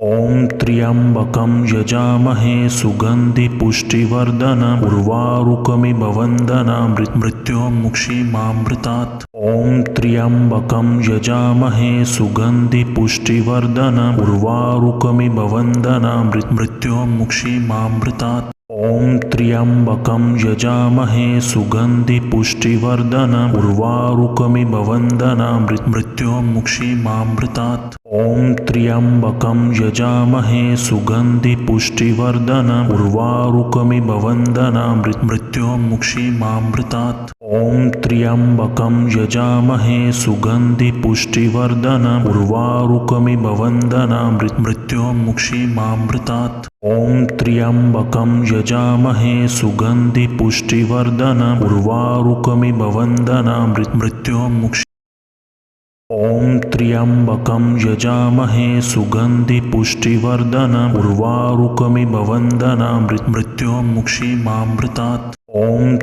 ॐ त्र्यम्बकं यजामहे सुगन्धिपुष्टिवर्धनम् उर्वारुकमिव वन्दनाम् मृत्योर्मुक्षीमामृतात्। ॐ त्र्यम्बकं यजामहे सुगन्धिपुष्टिवर्धनम् उर्वारुकमिव वन्दनाम् मृत्योर्मुक्षीमामृतात्। ॐ त्र्यम्बकं यजामहे सुगन्धिपुष्टिवर्धनम् उर्वारुकमिव वन्दनाम् मृत्योर्मुक्षीमामृतात्। ॐ त्र्यम्बकं यजामहे सुगन्धिपुष्टिवर्धनम् उर्वारुकमिव वन्दनाम् मृत्योर्मुक्षीमामृतात्। ॐ त्र्यम्बकं यजामहे सुगन्धिपुष्टिवर्धनम् उर्वारुकमिव वन्दनाम् मृत्योर्मुक्षीमामृतात्। ॐ त्र्यम्बकं यजामहे सुगन्धिपुष्टिवर्धनम् उर्वारुकमिव वन्दनाम् मृत्योर्मुक्षीमामृतात्। ॐ त्र्यम्बकं यजामहे सुगन्धिपुष्टिवर्धनम् उर्वारुकमिव वन्दनाम् मृत्योर्मुक्षीमामृतात्। ॐ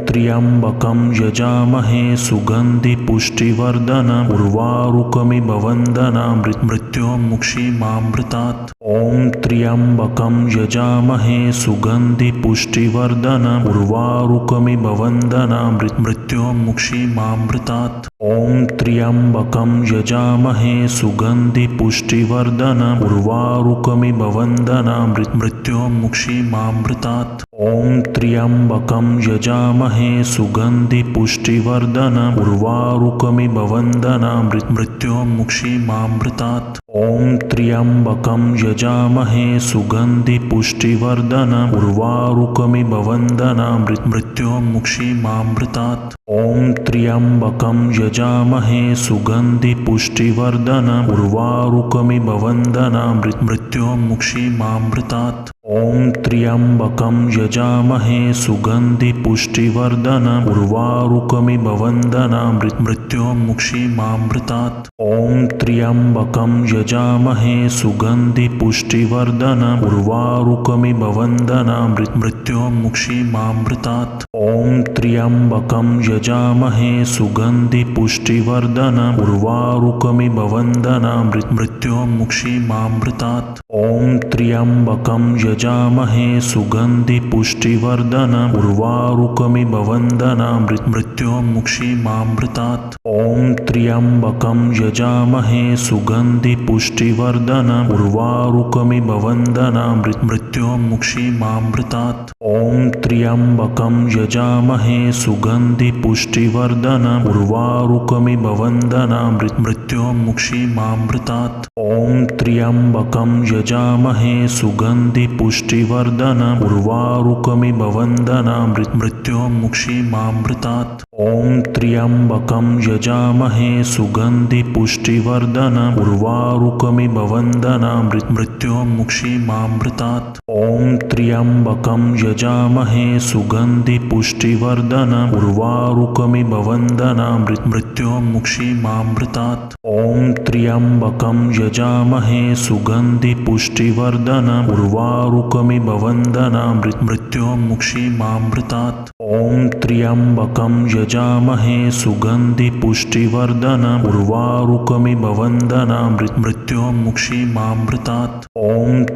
त्र्यम्बकं यजामहे सुगन्धिपुष्टिवर्धनम् उर्वारुकमिव वन्दनाम् मृत्योर्मुक्षीमामृतात्। ॐ त्र्यम्बकं यजामहे सुगन्धिपुष्टिवर्धनम् उर्वारुकमिव वन्दनाम् मृत्योर्मुक्षीमामृतात्। ॐ त्र्यम्बकं यजामहे सुगन्धिपुष्टिवर्धनम् उर्वारुकमिव वन्दनाम् मृत्योर्मुक्षीमामृतात्। ॐ त्र्यम्बकं यजामहे सुगन्धिपुष्टिवर्धनम् उर्वारुकमिव वन्दनाम् मृत्योर्मुक्षीमामृतात्। ॐ त्र्यम्बकं यजामहे सुगन्धिपुष्टिवर्धनम् उर्वारुकमिव वन्दनाम् मृत्योर्मुक्षीमामृतात्। ॐ त्र्यम्बकं यजामहे सुगन्धिपुष्टिवर्धनम् उर्वारुकमिव वन्दनाम् मृत्योर्मुक्षीमामृतात्। ॐ त्र्यम्बकं यजामहे सुगन्धिपुष्टिवर्धनम् उर्वारुकमिव वन्दनाम् मृत्योर्मुक्षीमामृतात्। ॐ त्र्यम्बकं यजामहे सुगन्धिपुष्टिवर्धनम् उर्वारुकमिव वन्दनाम् मृत्योर्मुक्षीमामृतात्। ॐ त्र्यम्बकं यजामहे सुगन्धिपुष्टिवर्धनम् उर्वारुकमिव वन्दनाम् मृत्योर्मुक्षीमामृतात्। ॐ त्र्यम्बकं यजामहे सुगन्धिपुष्टिवर्धनम् उर्वारुकमिव वन्दनाम् मृत्योर्मुक्षीमामृतात्। ॐ त्र्यम्बकं यजामहे सुगन्धिपुष्टिवर्धनम् उर्वारुकमिव वन्दनाम् मृत्योर्मुक्षीमामृतात्। ॐ त्र्यम्बकं यजामहे सुगन्धिपुष्टिवर्धनम् उर्वारुकमिव वन्दनाम् मृत्योर्मुक्षीमामृतात्। ॐ त्र्यम्बकं यजामहे सुगन्धिपुष्टिवर्धनम् उर्वारुकमिव वन्दनाम् मृत्योर्मुक्षीमामृतात्। ॐ त्र्यम्बकं यजामहे सुगन्धिपुष्टिवर्धनम् उर्वारुकमिव वन्दनाम् मृत्योर्मुक्षीमामृतात्। ॐ त्र्यम्बकं यजामहे सुगन्धिपुष्टिवर्धनम् उर्वारुकमिव वन्दनाम् मृत्योर्मुक्षीमामृतात्। ॐ त्र्यम्बकं यजामहे सुगन्धिपुष्टिवर्धनम् उर्वारुकमिव वन्दनाम् मृत्योर्मुक्षीमामृतात्। ॐ त्र्यम्बकं यजामहे सुगन्धिपुष्टिवर्धनम् उर्वारुकमिव वन्दनाम् मृत्योर्मुक्षीमामृतात्। ॐ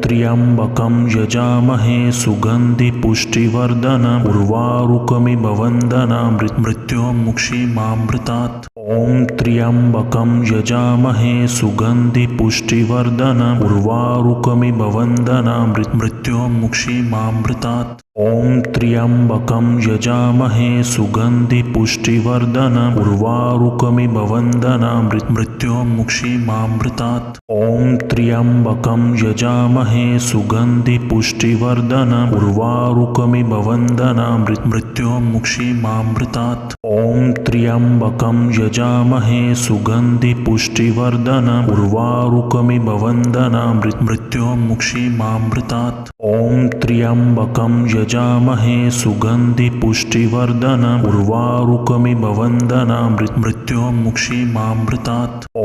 त्र्यम्बकं यजामहे सुगन्धिपुष्टिवर्धनम् उर्वारुकमिव वन्दनाम् मृत्योर्मुक्षीमामृतात्। ॐ त्र्यम्बकं यजामहे सुगन्धिपुष्टिवर्धनम् उर्वारुकमिव वन्दनाम् मृत्योर्मुक्षीमामृतात्। ॐ त्र्यम्बकं यजामहे सुगन्धिपुष्टिवर्धनम् उर्वारुकमिव वन्दनाम् मृत्योर्मुक्षीमामृतात्। ॐ त्र्यम्बकं यजामहे सुगन्धिपुष्टिवर्धनम् उर्वारुकमिव वन्दनाम् मृत्योर्मुक्षीमामृतात्। ॐ त्र्यम्बकं यजामहे सुगन्धिपुष्टिवर्धनम् उर्वारुकमिव वन्दनाम् मृत्योर्मुक्षीमामृतात्। ॐ त्र्यम्बकं यजामहे सुगन्धिपुष्टिवर्धनम् उर्वारुकमिव वन्दनाम् मृत्योर्मुक्षीमामृतात्। ॐ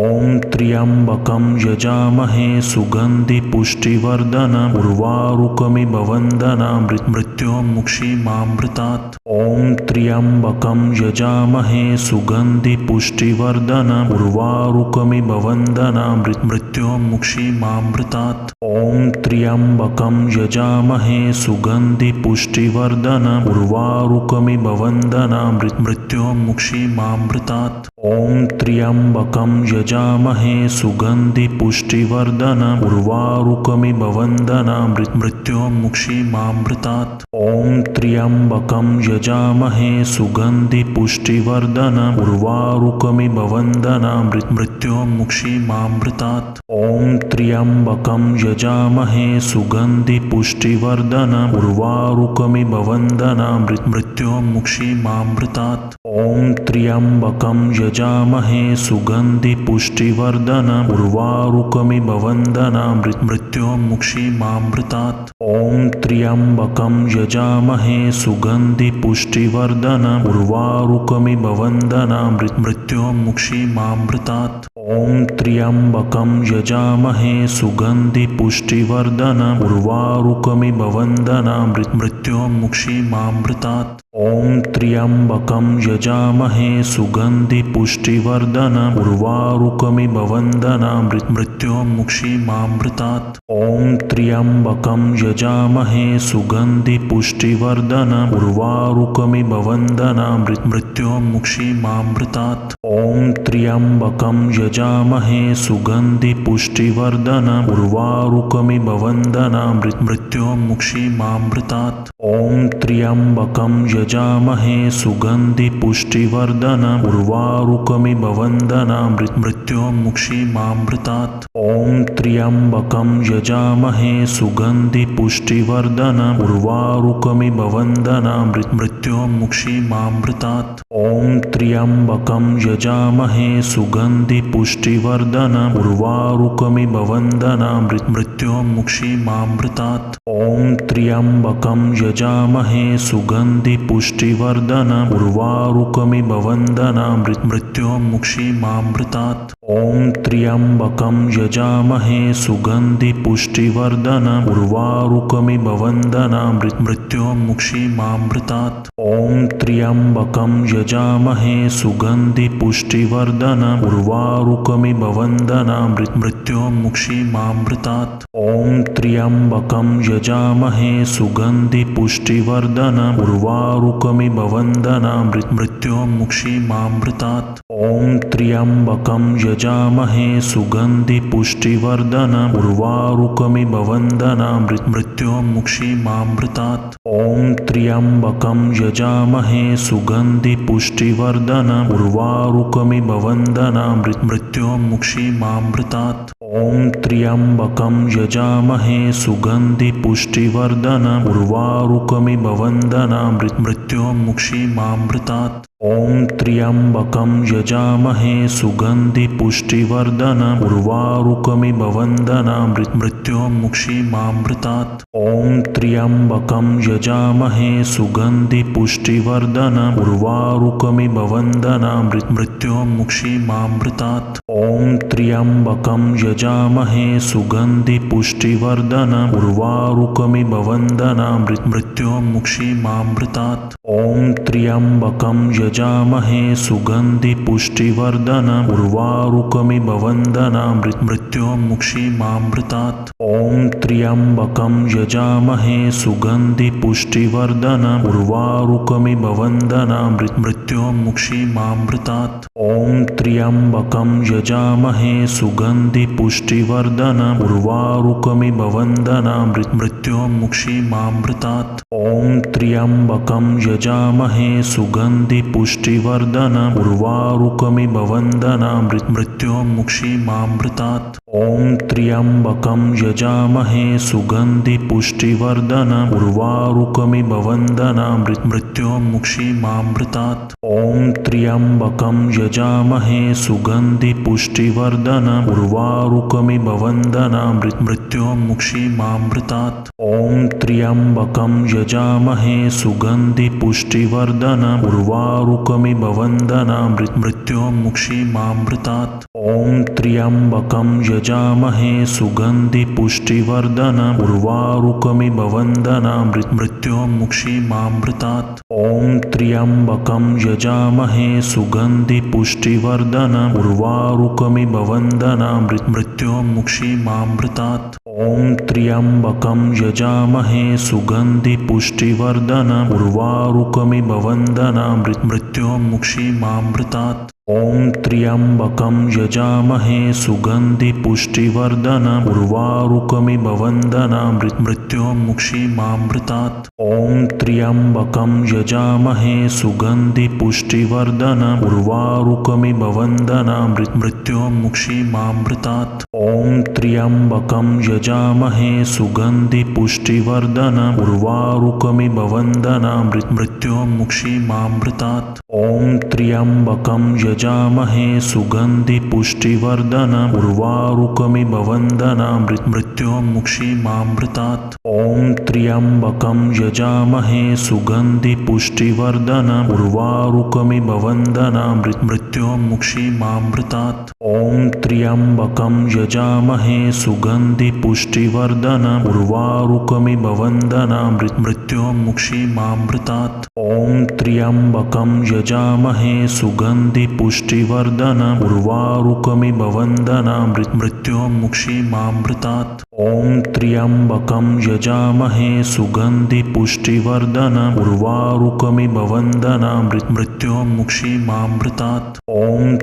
त्र्यम्बकं यजामहे सुगन्धिपुष्टिवर्धनम् उर्वारुकमिव वन्दनाम् मृत्योर्मुक्षीमामृतात्। ॐ त्र्यम्बकं यजामहे सुगन्धिपुष्टिवर्धनम् उर्वारुकमिव वन्दनामृत् मृत्योर्मुक्षीमामृतात् ॐ त्र्यम्बकं यजामहे सुगन्धिपुष्टिवर्धनम् उर्वारुकमिव वन्दनामृत् मृत्योर्मुक्षीमामृतात् ॐ त्र्यम्बकं यजामहे सुगन्धिपुष्टिवर्धनम् उर्वारुकमिव वन्दनामृत् मृत्योर्मुक्षीमामृतात् ॐ त्र्यम्बकं यजामहे सुगन्धिपुष्टिवर्धनम् उर्वारुकमिव वन्दनामृत् मृत्योर्मुक्षीमामृतात् ॐ त्र्यम्बकं यजामहे सुगन्धिपुष्टिवर्धनम् उर्वारुकमिव वन्दनामृत् मृत्योर्मुक्षीमामृतात् ॐ त्र्यम्बकं यजामहे सुगन्धिपुष्टिवर्धनम् उर्वारुकमिव वन्दनामृत् मृत्योर्मुक्षीमामृतात् ॐ त्र्यम्बकं यजामहे सुगन्धिपुष्टिवर्धनम् उर्वारुकमिव वन्दनामृत् मृत्योर्मुक्षीमामृतात् ॐ त्र्यम्बकं यजामहे सुगन्धिपुष्टिवर्धनम् उर्वारुकमिव वन्दनामृत् मृत्योर्मुक्षीमामृतात् ॐ त्र्यम्बकं यजामहे सुगन्धिपुष्टिवर्धनम् उर्वारुकमिव वन्दनामृत् मृत्योर्मुक्षीमामृतात् ॐ त्र्यम्बकं यजामहे सुगन्धिपुष्टिवर्धनम् उर्वारुकमिव वन्दनामृत् मृत्योर्मुक्षीमामृतात् ॐ त्र्यम्बकं यजामहे सुगन्धिपुष्टिवर्धनम् उर्वारुकमिव वन्दनामृत् मृत्योर्मुक्षीमामृतात् ॐ त्र्यम्बकं यजामहे सुगन्धिपुष्टिवर्धनम् उर्वारुकमिव वन्दनामृत् मृत्योर्मुक्षीमामृतात् ॐ त्र्यम्बकं यजामहे सुगन्धिपुष्टिवर्धनम् उर्वारुकमिव वन्दनामृत् मृत्योर्मुक्षीमामृतात् ॐ त्र्यम्बकं यजामहे सुगन्धिपुष्टिवर्धनम् उर्वारुकमिव वन्दनामृत् मृत्योर्मुक्षीमामृतात् ॐ त्र्यम्बकं यजामहे सुगन्धिपुष्टिवर्धनम् उर्वारुकमिव वन्दनामृत् मृत्योर्मुक्षीमामृतात् ॐ त्र्यम्बकं यजामहे सुगन्धिपुष्टिवर्धनम् उर्वारुकमिव वन्दनामृत् मृत्योर्मुक्षीमामृतात् ॐ त्र्यम्बकं यजामहे सुगन्धिपुष्टिवर्धनम् उर्वारुकमिव वन्दनामृत् मृत्योर्मुक्षीमामृतात् ॐ त्र्यम्बकं यजामहे सुगन्धिपुष्टिवर्धनम् उर्वारुकमिव वन्दनामृत् मृत्योर्मुक्षीमामृतात् ॐ त्र्यम्बकं यजामहे सुगन्धिपुष्टिवर्धनम् उर्वारुकमिव वन्दनामृत् मृत्योर्मुक्षीमामृतात् ॐ त्र्यम्बकं यजामहे सुगन्धिपुष्टिवर्धनम् उर्वारुकमिव वन्दनामृत् मृत्योर्मुक्षीमामृतात् ॐ त्र्यम्बकं यजामहे सुगन्धिपुष्टिवर्धनम् उर्वारुकमिव वन्दनामृत् मृत्योर्मुक्षीमामृतात् ॐ त्र्यम्बकं यजामहे सुगन्धिपुष्टिवर्धनम् उर्वारुकमिव वन्दनामृत् मृत्योर्मुक्षीमामृतात् ॐ त्र्यम्बकं यजामहे सुगन्धिपुष्टिवर्धनम् उर्वारुकमिव वन्दनामृत् मृत्योर्मुक्षीमामृतात् ॐ त्र्यम्बकं यजामहे सुगन्धिपुष्टिवर्धनम् उर्वारुकमिव वन्दनामृत् मृत्योर्मुक्षीमामृतात् ॐ त्र्यम्बकं यजामहे सुगन्धिपुष्टिवर्धनम् उर्वारुकमिव वन्दनामृत् मृत्योर्मुक्षीमामृतात् ॐ त्र्यम्बकं यजामहे सुगन्धिपुष्टिवर्धनम् उर्वारुकमिव वन्दनामृत् मृत्योर्मुक्षीमामृतात् ॐ त्र्यम्बकं यजामहे सुगन्धिपुष्टिवर्धनम् उर्वारुकमिव वन्दनामृत् मृत्योर्मुक्षीमामृतात् ॐ त्र्यम्बकं यजामहे सुगन्धिपुष्टिवर्धनम् उर्वारुकमिव वन्दनामृत् मृत्योर्मुक्षीमामृतात् ॐ त्र्यम्बकं यजामहे सुगन्धिपुष्टिवर्धनम् उर्वारुकमिव वन्दनामृत् मृत्योर्मुक्षीमामृतात् ॐ त्र्यम्बकं यजामहे सुगन्धिपुष्टिवर्धनम् उर्वारुकमिव वन्दनामृत् मृत्योर्मुक्षीमामृतात् ॐ त्र्यम्बकं यजामहे सुगन्धिपुष्टिवर्धनम् उर्वारुकमिव वन्दनामृत् मृत्योर्मुक्षीमामृतात् ॐ त्र्यम्बकं यजामहे सुगन्धि पुष्टिवर्धनम् उर्वारुकमिव वन्दनामृतं मृत्योर्मुक्षीमामृतात्। ॐ त्र्यम्बकं यजामहे सुगन्धि पुष्टिवर्धनम् उर्वारुकमिव वन्दनामृतं मृत्योर्मुक्षीमामृतात्। ॐ त्र्यम्बकं यजामहे सुगन्धि पुष्टिवर्धनम् उर्वारुकमिव वन्दनामृतं मृत्योर्मुक्षीमामृतात्। ॐ त्र्यम्बकं यजामहे सुगन्धि पुष्टिवर्धनम् उर्वारुकमिव वन्दनामृतं मृत्योर्मुक्षीमामृतात्। ॐ त्र्यम्बकं यजामहे सुगन्धि पुष्टिवर्धनम् उर्वारुकमिव वन्दनामृतं मृत्योर्मुक्षीमामृतात्। ॐ त्र्यम्बकं यजामहे सुगन्धि पुष्टिवर्धनम् उर्वारुकमिव वन्दनामृतं मृत्योर्मुक्षीमामृतात्। ॐ त्र्यम्बकं यजामहे सुगन्धि पुष्टिवर्धनम् उर्वारुकमिव वन्दनामृतं मृत्योर्मुक्षीमामृतात्। ॐ त्र्यम्बकं यजामहे सुगन्धि पुष्टिवर्धनम् उर्वारुकमिव वन्दनामृतं मृत्योर्मुक्षीमामृतात्। ॐ त्र्यम्बकं यजामहे सुगन्धि पुष्टिवर्धनम् उर्वारुकमिव वन्दनामृतं मृत्योर्मुक्षीमामृतात्। ॐ त्र्यम्बकं यजामहे सुगन्धि पुष्टिवर्धनम् उर्वारुकमिव वन्दनामृतं मृत्योर्मुक्षीमामृतात्। ॐ त्र्यम्बकं यजामहे सुगन्धि पुष्टिवर्धनम् उर्वारुकमिव वन्दनामृतं मृत्योर्मुक्षीमामृतात्। ॐ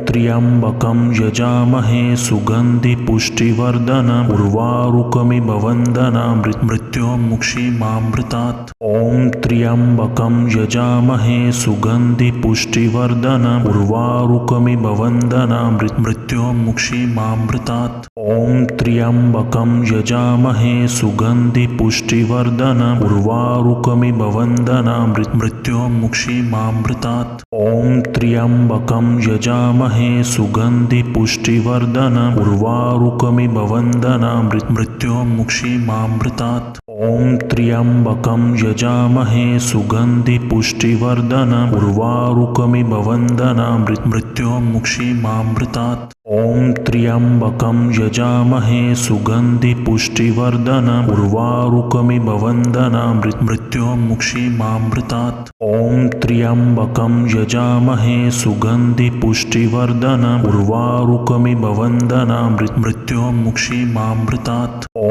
त्र्यम्बकं यजामहे सुगन्धि पुष्टिवर्धनम् उर्वारुकमिव वन्दनामृतं मृत्योर्मुक्षीमामृतात्। ॐ त्र्यम्बकं यजामहे सुगन्धि पुष्टिवर्धनम् उर्वारुकमिव वन्दनामृतं मृत्योर्मुक्षीमामृतात्। ॐ त्र्यम्बकं यजामहे सुगन्धि पुष्टिवर्धनम् उर्वारुकमिव वन्दनामृतं मृत्योर्मुक्षीमामृतात्। ॐ त्र्यम्बकं यजामहे सुगन्धि पुष्टिवर्धनम् उर्वारुकमिव वन्दनामृतं मृत्योर्मुक्षीमामृतात्। ॐ त्र्यम्बकं यजामहे सुगन्धि पुष्टिवर्धनम् उर्वारुकमिव वन्दनामृतं मृत्योर्मुक्षीमामृतात्। ॐ त्र्यम्बकं यजामहे सुगन्धि पुष्टिवर्धनम् उर्वारुकमिव वन्दनामृतं मृत्योर्मुक्षीमामृतात्। ॐ त्र्यम्बकं यजामहे सुगन्धि पुष्टिवर्धनम् उर्वारुकमिव वन्दनामृतं मृत्योर्मुक्षीमामृतात्। ॐ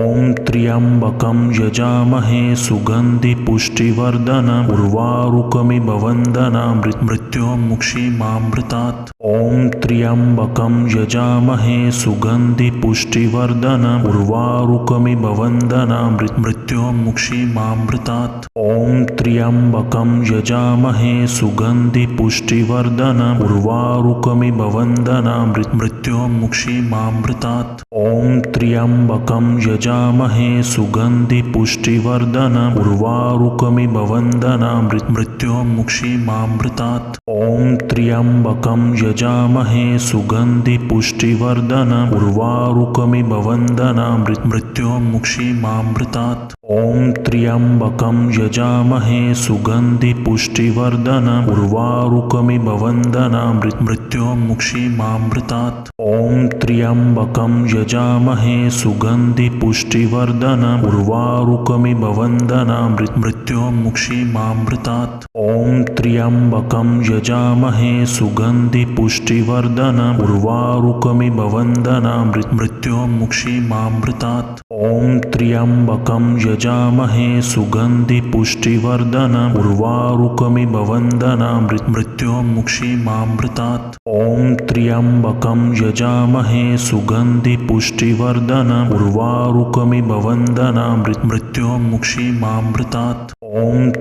त्र्यम्बकं यजामहे सुगन्धि पुष्टिवर्धनम् उर्वारुकमिव वन्दनामृतं मृत्योर्मुक्षीमामृतात्। ॐ त्र्यम्बकं यजामहे सुगन्धि पुष्टिवर्धनम् उर्वारुकमिव वन्दनामृतं मृत्योर्मुक्षीमामृतात्। ॐ त्र्यम्बकं यजामहे सुगन्धि पुष्टिवर्धनम् उर्वारुकमिव वन्दनामृतं मृत्योर्मुक्षीमामृतात्। ॐ त्र्यम्बकं यजामहे सुगन्धि पुष्टिवर्धनम् उर्वारुकमिव वन्दनामृतं मृत्योर्मुक्षीमामृतात्। ॐ त्र्यम्बकं यजामहे सुगन्धि पुष्टिवर्धनम् उर्वारुकमिव वन्दनामृतं मृत्योर्मुक्षीमामृतात्। ॐ त्र्यम्बकं यजामहे सुगन्धि पुष्टिवर्धनम् उर्वारुकमिव वन्दनामृतं मृत्योर्मुक्षीमामृतात्। ॐ त्र्यम्बकं यजामहे सुगन्धि पुष्टिवर्धनम् उर्वारुकमिव वन्दनामृतं मृत्योर्मुक्षीमामृतात्। ॐ त्र्यम्बकं यजामहे सुगन्धि पुष्टिवर्धनम् उर्वारुकमिव वन्दनामृतं मृत्योर्मुक्षीमामृतात्। ॐ त्र्यम्बकं यजामहे सुगन्धि पुष्टिवर्धनम् उर्वारुकमिव वन्दनामृतं मृत्योर्मुक्षीमामृतात्। ॐ त्र्यम्बकं यजामहे सुगन्धि पुष्टिवर्धनम् उर्वारुकमिव वन्दनामृतं मृत्योर्मुक्षीमामृतात्। ॐ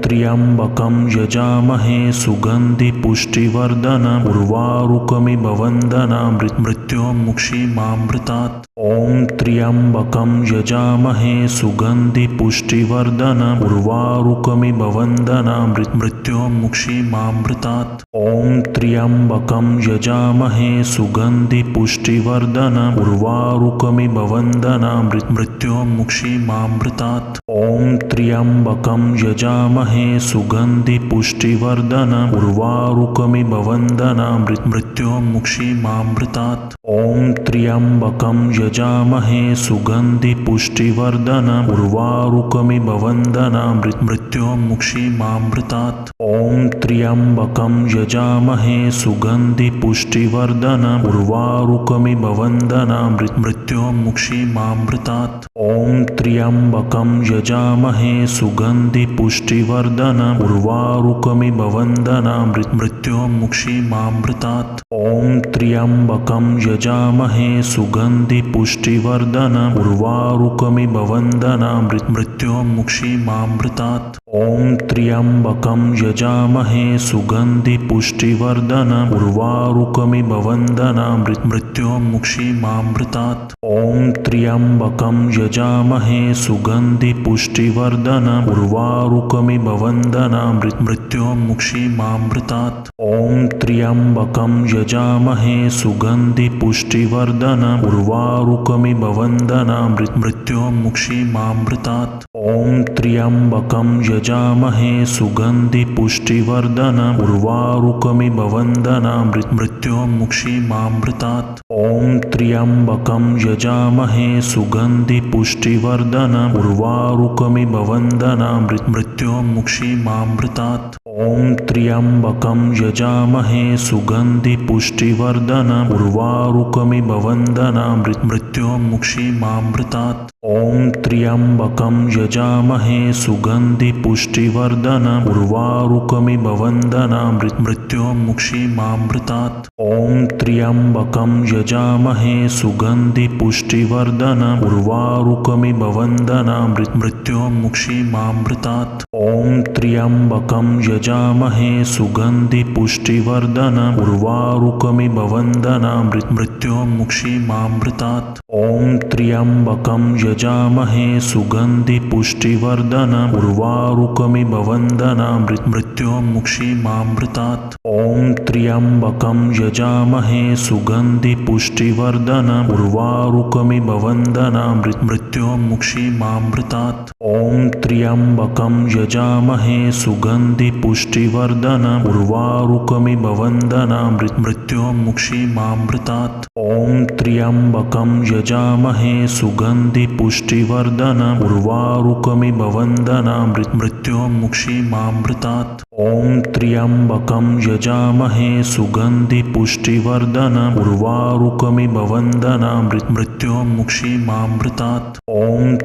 त्र्यम्बकं यजामहे सुगन्धि पुष्टिवर्धनम् उर्वारुकमिव वन्दनामृतं मृत्योर्मुक्षीमामृतात्। ॐ त्र्यम्बकं यजामहे सुगन्धि पुष्टिवर्धनम् उर्वारुकमिव वन्दनामृतं मृत्योर्मुक्षीमामृतात्। ॐ त्र्यम्बकं यजामहे सुगन्धि पुष्टिवर्धनम् उर्वारुकमिव वन्दनामृतं मृत्योर्मुक्षीमामृतात्। ॐ त्र्यम्बकं यजामहे सुगन्धि पुष्टिवर्धनम् उर्वारुकमिव वन्दनामृतं मृत्योर्मुक्षीमामृतात्। ॐ त्र्यम्बकं यजामहे सुगन्धिपुष्टिवर्धनम् उर्वारुकमिव वन्दनाम् मृत्योर्मुक्षीमामृतात् ॐ त्र्यम्बकं यजामहे सुगन्धिपुष्टिवर्धनम् उर्वारुकमिव वन्दनाम् मृत्योर्मुक्षीमामृतात् ॐ त्र्यम्बकं यजामहे सुगन्धिपुष्टिवर्धनम् उर्वारुकमिव वन्दनाम् मृत्योर्मुक्षीमामृतात् ॐ त्र्यम्बकं यजामहे सुगन्धिपुष्टिवर्धनम् उर्वारुकमिव वन्दनाम् मृत्योर्मुक्षीमामृतात् ॐ त्र्यम्बकं यजामहे सुगन्धिपुष्टिवर्धनम् उर्वारुकमिव वन्दनाम् मृत्योर्मुक्षीमामृतात् ॐ त्र्यम्बकं यजामहे सुगन्धिपुष्टिवर्धनम् उर्वारुकमिव वन्दनाम् मृत्योर्मुक्षीमामृतात् ॐ त्र्यम्बकं यजामहे सुगन्धिपुष्टिवर्धनम् उर्वारुकमिव वन्दनाम् मृत्योर्मुक्षीमामृतात् ॐ त्र्यम्बकं यजामहे सुगन्धिपुष्टिवर्धनम् उर्वारुकमिव वन्दनाम् मृत्योर्मुक्षीमामृतात् ॐ त्र्यम्बकं यजामहे सुगन्धिपुष्टिवर्धनम् उर्वारुकमिव वन्दनाम् मृत्योर्मुक्षीमामृतात् ॐ त्र्यम्बकं यजामहे सुगन्धिपुष्टिवर्धनम् उर्वारुकमिव वन्दनाम् मृत्योर्मुक्षीमामृतात् ॐ त्र्यम्बकं यजामहे सुगन्धिपुष्टिवर्धनम् उर्वारुकमिव वन्दनाम् मृत्योर्मुक्षीमामृतात् ॐ त्र्यम्बकं यजामहे सुगन्धिपुष्टिवर्धनम् उर्वारुकमिव वन्दनाम् मृत्योर्मुक्षीमामृतात् ॐ त्र्यम्बकं यजामहे सुगन्धिपुष्टिवर्धनम् उर्वारुकमिव वन्दनाम् मृत्योर्मुक्षीमामृतात् ॐ त्र्यम्बकं यजामहे सुगन्धिपुष्टिवर्धनम् उर्वारुकमिव वन्दनाम् मृत्योर्मुक्षीमामृतात् ॐ त्र्यम्बकं यजामहे सुगन्धिपुष्टिवर्धनम् उर्वारुकमिव वन्दनाम् मृत्योर्मुक्षीमामृतात् ॐ त्र्यम्बकं यजामहे सुगन्धिपुष्टिवर्धनम् उर्वारुकमिव वन्दनाम् मृत्योर्मुक्षीमामृतात् ॐ त्र्यम्बकं यजामहे सुगन्धिपुष्टिवर्धनम् उर्वारुकमिव वन्दनाम् मृत्योर्मुक्षीमामृतात् ॐ त्र्यम्बकं यजामहे सुगन्धिपुष्टिवर्धनम् उर्वारुकमिव वन्दनाम् मृत्योर्मुक्षीमामृतात् ॐ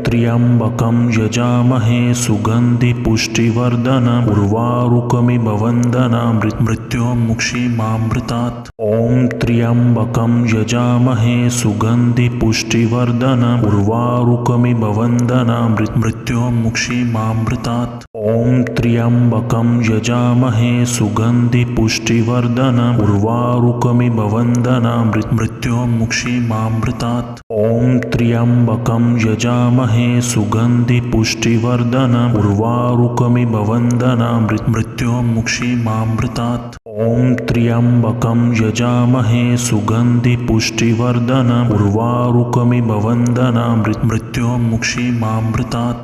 त्र्यम्बकं यजामहे सुगन्धिपुष्टिवर्धनम् उर्वारुकमिव वन्दनाम् मृत्योर्मुक्षीमामृतात् ॐ त्र्यम्बकं यजामहे सुगन्धिपुष्टिवर्धनम् उर्वारुकमिव वन्दनाम् मृत्योर्मुक्षीमामृतात् ॐ त्र्यम्बकं यजामहे सुगन्धिपुष्टिवर्धनम् उर्वारुकमिव वन्दनाम् मृत्योर्मुक्षीमामृतात् ॐ त्र्यम्बकं यजामहे सुगन्धिपुष्टिवर्धनम् उर्वारुकमिव वन्दनाम् मृत्योर्मुक्षीमामृतात् ॐ त्र्यम्बकं यजामहे सुगन्धिपुष्टिवर्धनम् उर्वारुकमिव वन्दनाम् मृत्योर्मुक्षीमामृतात्